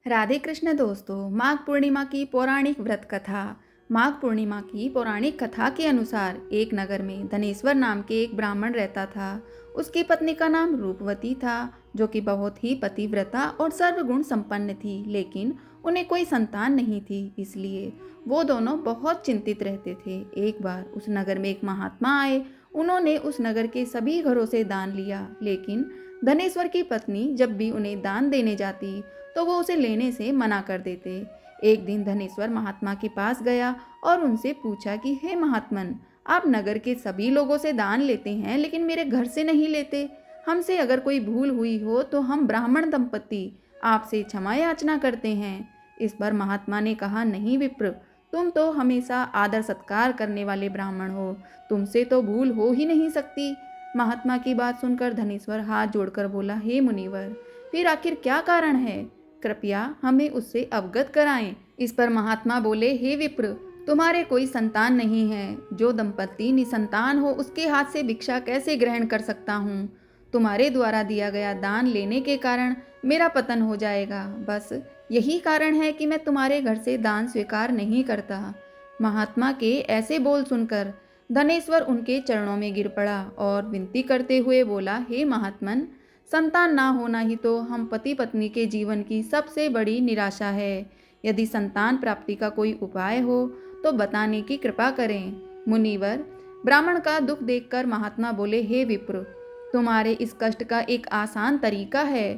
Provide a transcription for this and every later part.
राधे कृष्ण दोस्तों, माघ पूर्णिमा की पौराणिक व्रत कथा। माघ पूर्णिमा की पौराणिक कथा के अनुसार एक नगर में धनेश्वर नाम के एक ब्राह्मण रहता था। उसकी पत्नी का नाम रूपवती था, जो कि बहुत ही पतिव्रता और सर्वगुण संपन्न थी, लेकिन उन्हें कोई संतान नहीं थी। इसलिए वो दोनों बहुत चिंतित रहते थे। एक बार उस नगर में एक महात्मा आए। उन्होंने उस नगर के सभी घरों से दान लिया, लेकिन धनेश्वर की पत्नी जब भी उन्हें दान देने जाती तो वो उसे लेने से मना कर देते। एक दिन धनेश्वर महात्मा के पास गया और उनसे पूछा कि हे महात्मन, आप नगर के सभी लोगों से दान लेते हैं, लेकिन मेरे घर से नहीं लेते। हमसे अगर कोई भूल हुई हो तो हम ब्राह्मण दंपति आपसे क्षमा याचना करते हैं। इस पर महात्मा ने कहा, नहीं विप्र, तुम तो हमेशा आदर सत्कार करने वाले ब्राह्मण हो, तुमसे तो भूल हो ही नहीं सकती। महात्मा की बात सुनकर धनेश्वर हाथ जोड़कर बोला, हे मुनिवर, फिर आखिर क्या कारण है? कृपया हमें उससे अवगत कराएं। इस पर महात्मा बोले, हे विप्र, तुम्हारे कोई संतान नहीं है। जो दंपति निसंतान हो उसके हाथ से भिक्षा कैसे ग्रहण कर सकता हूँ? तुम्हारे द्वारा दिया गया दान लेने के कारण मेरा पतन हो जाएगा। बस यही कारण है कि मैं तुम्हारे घर से दान स्वीकार नहीं करता। महात्मा के ऐसे बोल सुनकर धनेश्वर उनके चरणों में गिर पड़ा और विनती करते हुए बोला, हे महात्मन, संतान ना होना ही तो हम पति पत्नी के जीवन की सबसे बड़ी निराशा है। यदि संतान प्राप्ति का कोई उपाय हो तो बताने की कृपा करें। मुनिवर, ब्राह्मण का दुख देखकर महात्मा बोले, हे विप्र, तुम्हारे इस कष्ट का एक आसान तरीका है।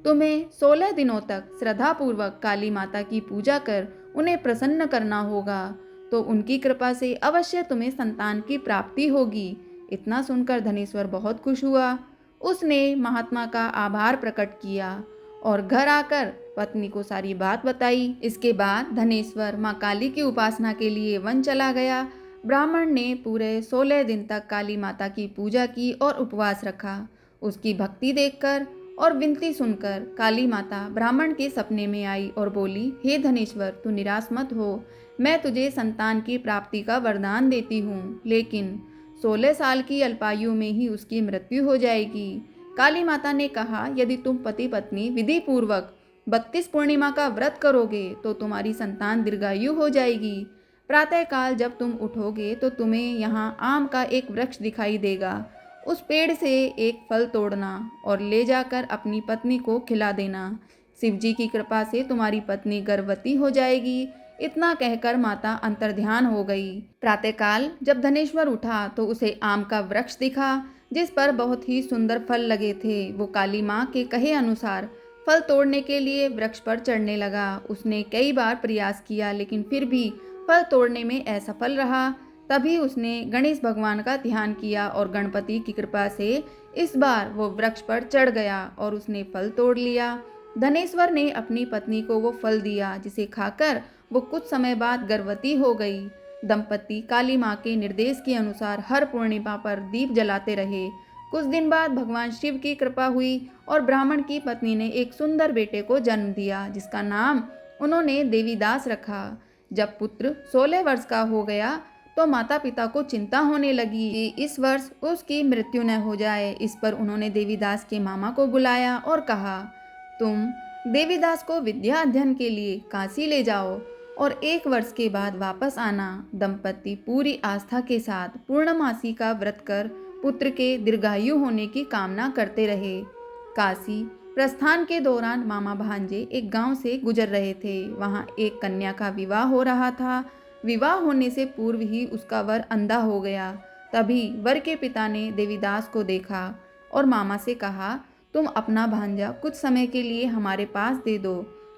तुम्हें 16 दिनों तक श्रद्धापूर्वक काली माता की पूजा कर उन्हें प्रसन्न करना होगा, तो उनकी कृपा से अवश्य तुम्हें संतान की प्राप्ति होगी। इतना सुनकर धनेश्वर बहुत खुश हुआ। उसने महात्मा का आभार प्रकट किया और घर आकर पत्नी को सारी बात बताई। इसके बाद धनेश्वर माँ काली की उपासना के लिए वन चला गया। ब्राह्मण ने पूरे 16 दिन तक काली माता की पूजा की और उपवास रखा। उसकी भक्ति देखकर और विनती सुनकर काली माता ब्राह्मण के सपने में आई और बोली, हे धनेश्वर, तू निराश मत हो, मैं तुझे संतान की प्राप्ति का वरदान देती हूँ, लेकिन 16 साल की अल्पायु में ही उसकी मृत्यु हो जाएगी। काली माता ने कहा, यदि तुम पति पत्नी विधि पूर्वक 32 पूर्णिमा का व्रत करोगे तो तुम्हारी संतान दीर्घायु हो जाएगी। प्रातःकाल जब तुम उठोगे तो तुम्हें यहाँ आम का एक वृक्ष दिखाई देगा। उस पेड़ से एक फल तोड़ना और ले जाकर अपनी पत्नी को खिला देना। शिवजी की कृपा से तुम्हारी पत्नी गर्भवती हो जाएगी। इतना कहकर माता अंतर्ध्यान हो गई। प्रातःकाल जब धनेश्वर उठा तो उसे आम का वृक्ष दिखा, जिस पर बहुत ही सुंदर फल लगे थे। वो काली माँ के कहे अनुसार फल तोड़ने के लिए वृक्ष पर चढ़ने लगा। उसने कई बार प्रयास किया, लेकिन फिर भी फल तोड़ने में असफल रहा। तभी उसने गणेश भगवान का ध्यान किया और गणपति की कृपा से इस बार वो वृक्ष पर चढ़ गया और उसने फल तोड़ लिया। धनेश्वर ने अपनी पत्नी को वो फल दिया, जिसे खाकर वो कुछ समय बाद गर्भवती हो गई। दंपति काली माँ के निर्देश के अनुसार हर पूर्णिमा पर दीप जलाते रहे। कुछ दिन बाद भगवान शिव की कृपा हुई और ब्राह्मण की पत्नी ने एक सुंदर बेटे को जन्म दिया, जिसका नाम उन्होंने देवीदास रखा। जब पुत्र 16 वर्ष का हो गया तो माता पिता को चिंता होने लगी कि इस वर्ष उसकी मृत्यु न हो जाए। इस पर उन्होंने देवीदास के मामा को बुलाया और कहा, तुम देवीदास को विद्या अध्ययन के लिए काशी ले जाओ और 1 वर्ष के बाद वापस आना। दंपति पूरी आस्था के साथ पूर्णमासी का व्रत कर पुत्र के दीर्घायु होने की कामना करते रहे। काशी प्रस्थान के दौरान मामा भांजे एक गांव से गुजर रहे थे। वहां एक कन्या का विवाह हो रहा था। विवाह होने से पूर्व ही उसका वर अंधा हो गया। तभी वर के पिता ने देवीदास को देखा और मामा से कहा, तुम अपना भांजा कुछ समय के लिए हमारे पास दे दो,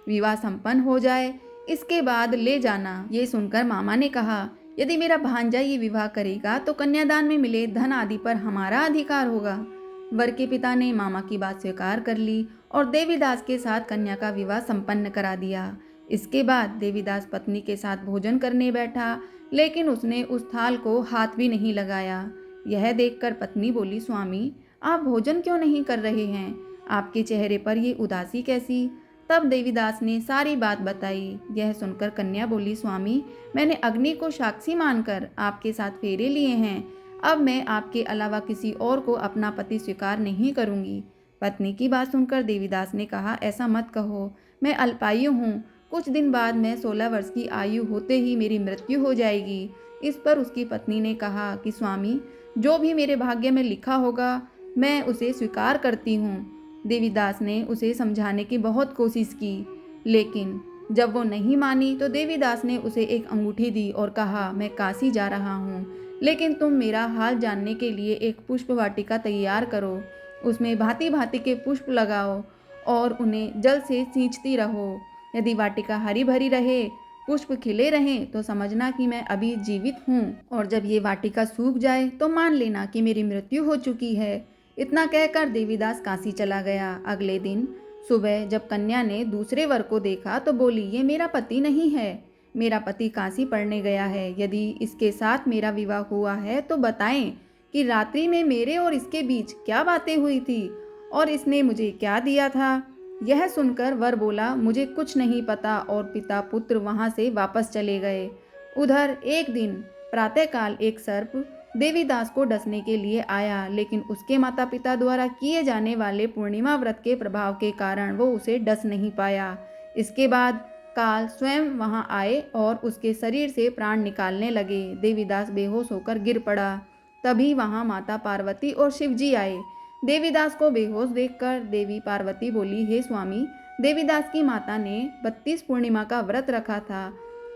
विवाह संपन्न हो जाए, इसके बाद ले जाना। ये सुनकर मामा ने कहा, यदि मेरा भांजा ये विवाह करेगा तो कन्यादान में मिले धन आदि पर हमारा अधिकार होगा। वर के पिता ने मामा की बात स्वीकार कर ली और देवीदास के साथ कन्या का विवाह संपन्न करा दिया। इसके बाद देवीदास पत्नी के साथ भोजन करने बैठा, लेकिन उसने उस थाल को हाथ भी नहीं लगाया। यह देखकर पत्नी बोली, स्वामी, आप भोजन क्यों नहीं कर रहे हैं? आपके चेहरे पर ये उदासी कैसी? तब देवीदास ने सारी बात बताई। यह सुनकर कन्या बोली, स्वामी, मैंने अग्नि को साक्षी मानकर आपके साथ फेरे लिए हैं। अब मैं आपके अलावा किसी और को अपना पति स्वीकार नहीं करूंगी। पत्नी की बात सुनकर देवीदास ने कहा, ऐसा मत कहो, मैं अल्पायु हूँ। कुछ दिन बाद मैं 16 वर्ष की आयु होते ही मेरी मृत्यु हो जाएगी। इस पर उसकी पत्नी ने कहा कि स्वामी, जो भी मेरे भाग्य में लिखा होगा मैं उसे स्वीकार करती हूँ। देवीदास ने उसे समझाने की बहुत कोशिश की, लेकिन जब वो नहीं मानी तो देवीदास ने उसे एक अंगूठी दी और कहा, मैं काशी जा रहा हूँ, लेकिन तुम मेरा हाल जानने के लिए एक पुष्प वाटिका तैयार करो। उसमें भांति भांति के पुष्प लगाओ और उन्हें जल से सींचती रहो। यदि वाटिका हरी भरी रहे, पुष्प खिले रहें तो समझना कि मैं अभी जीवित हूँ, और जब ये वाटिका सूख जाए तो मान लेना कि मेरी मृत्यु हो चुकी है। इतना कहकर देवीदास काशी चला गया। अगले दिन सुबह जब कन्या ने दूसरे वर को देखा तो बोली, ये मेरा पति नहीं है, मेरा पति काशी पढ़ने गया है। यदि इसके साथ मेरा विवाह हुआ है तो बताएं कि रात्रि में मेरे और इसके बीच क्या बातें हुई थी और इसने मुझे क्या दिया था। यह सुनकर वर बोला, मुझे कुछ नहीं पता, और पिता पुत्र वहां से वापस चले गए। उधर एक दिन प्रातःकाल एक सर्प देवीदास को डसने के लिए आया, लेकिन उसके माता पिता द्वारा किए जाने वाले पूर्णिमा व्रत के प्रभाव के कारण वो उसे डस नहीं पाया। इसके बाद काल स्वयं वहां आए और उसके शरीर से प्राण निकालने लगे। देवीदास बेहोश होकर गिर पड़ा। तभी वहां माता पार्वती और शिव जी आए। देवीदास को बेहोश देखकर देवी पार्वती बोली, हे स्वामी, देवीदास की माता ने 32 पूर्णिमा का व्रत रखा था,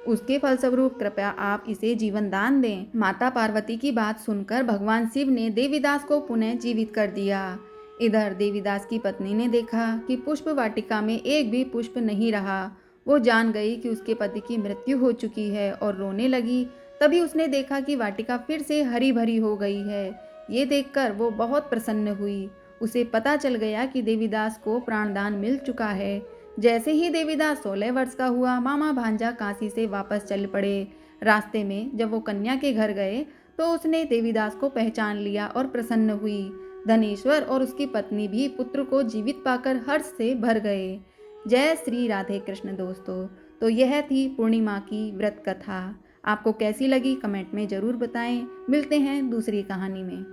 उसके फलस्वरूप कृपया आप इसे जीवन दान दें। माता पार्वती की बात सुनकर भगवान शिव ने देवीदास को पुनः जीवित कर दिया। इधर देवीदास की पत्नी ने देखा कि पुष्प वाटिका में एक भी पुष्प नहीं रहा। वो जान गई कि उसके पति की मृत्यु हो चुकी है और रोने लगी। तभी उसने देखा कि वाटिका फिर से हरी भरी हो गई है। ये देखकर वो बहुत प्रसन्न हुई। उसे पता चल गया कि देवीदास को प्राणदान मिल चुका है। जैसे ही देवीदास 16 वर्ष का हुआ, मामा भांजा काशी से वापस चल पड़े। रास्ते में जब वो कन्या के घर गए तो उसने देवीदास को पहचान लिया और प्रसन्न हुई। धनेश्वर और उसकी पत्नी भी पुत्र को जीवित पाकर हर्ष से भर गए। जय श्री राधे कृष्ण। दोस्तों, तो यह थी पूर्णिमा की व्रत कथा। आपको कैसी लगी कमेंट में ज़रूर बताएं। मिलते हैं दूसरी कहानी में।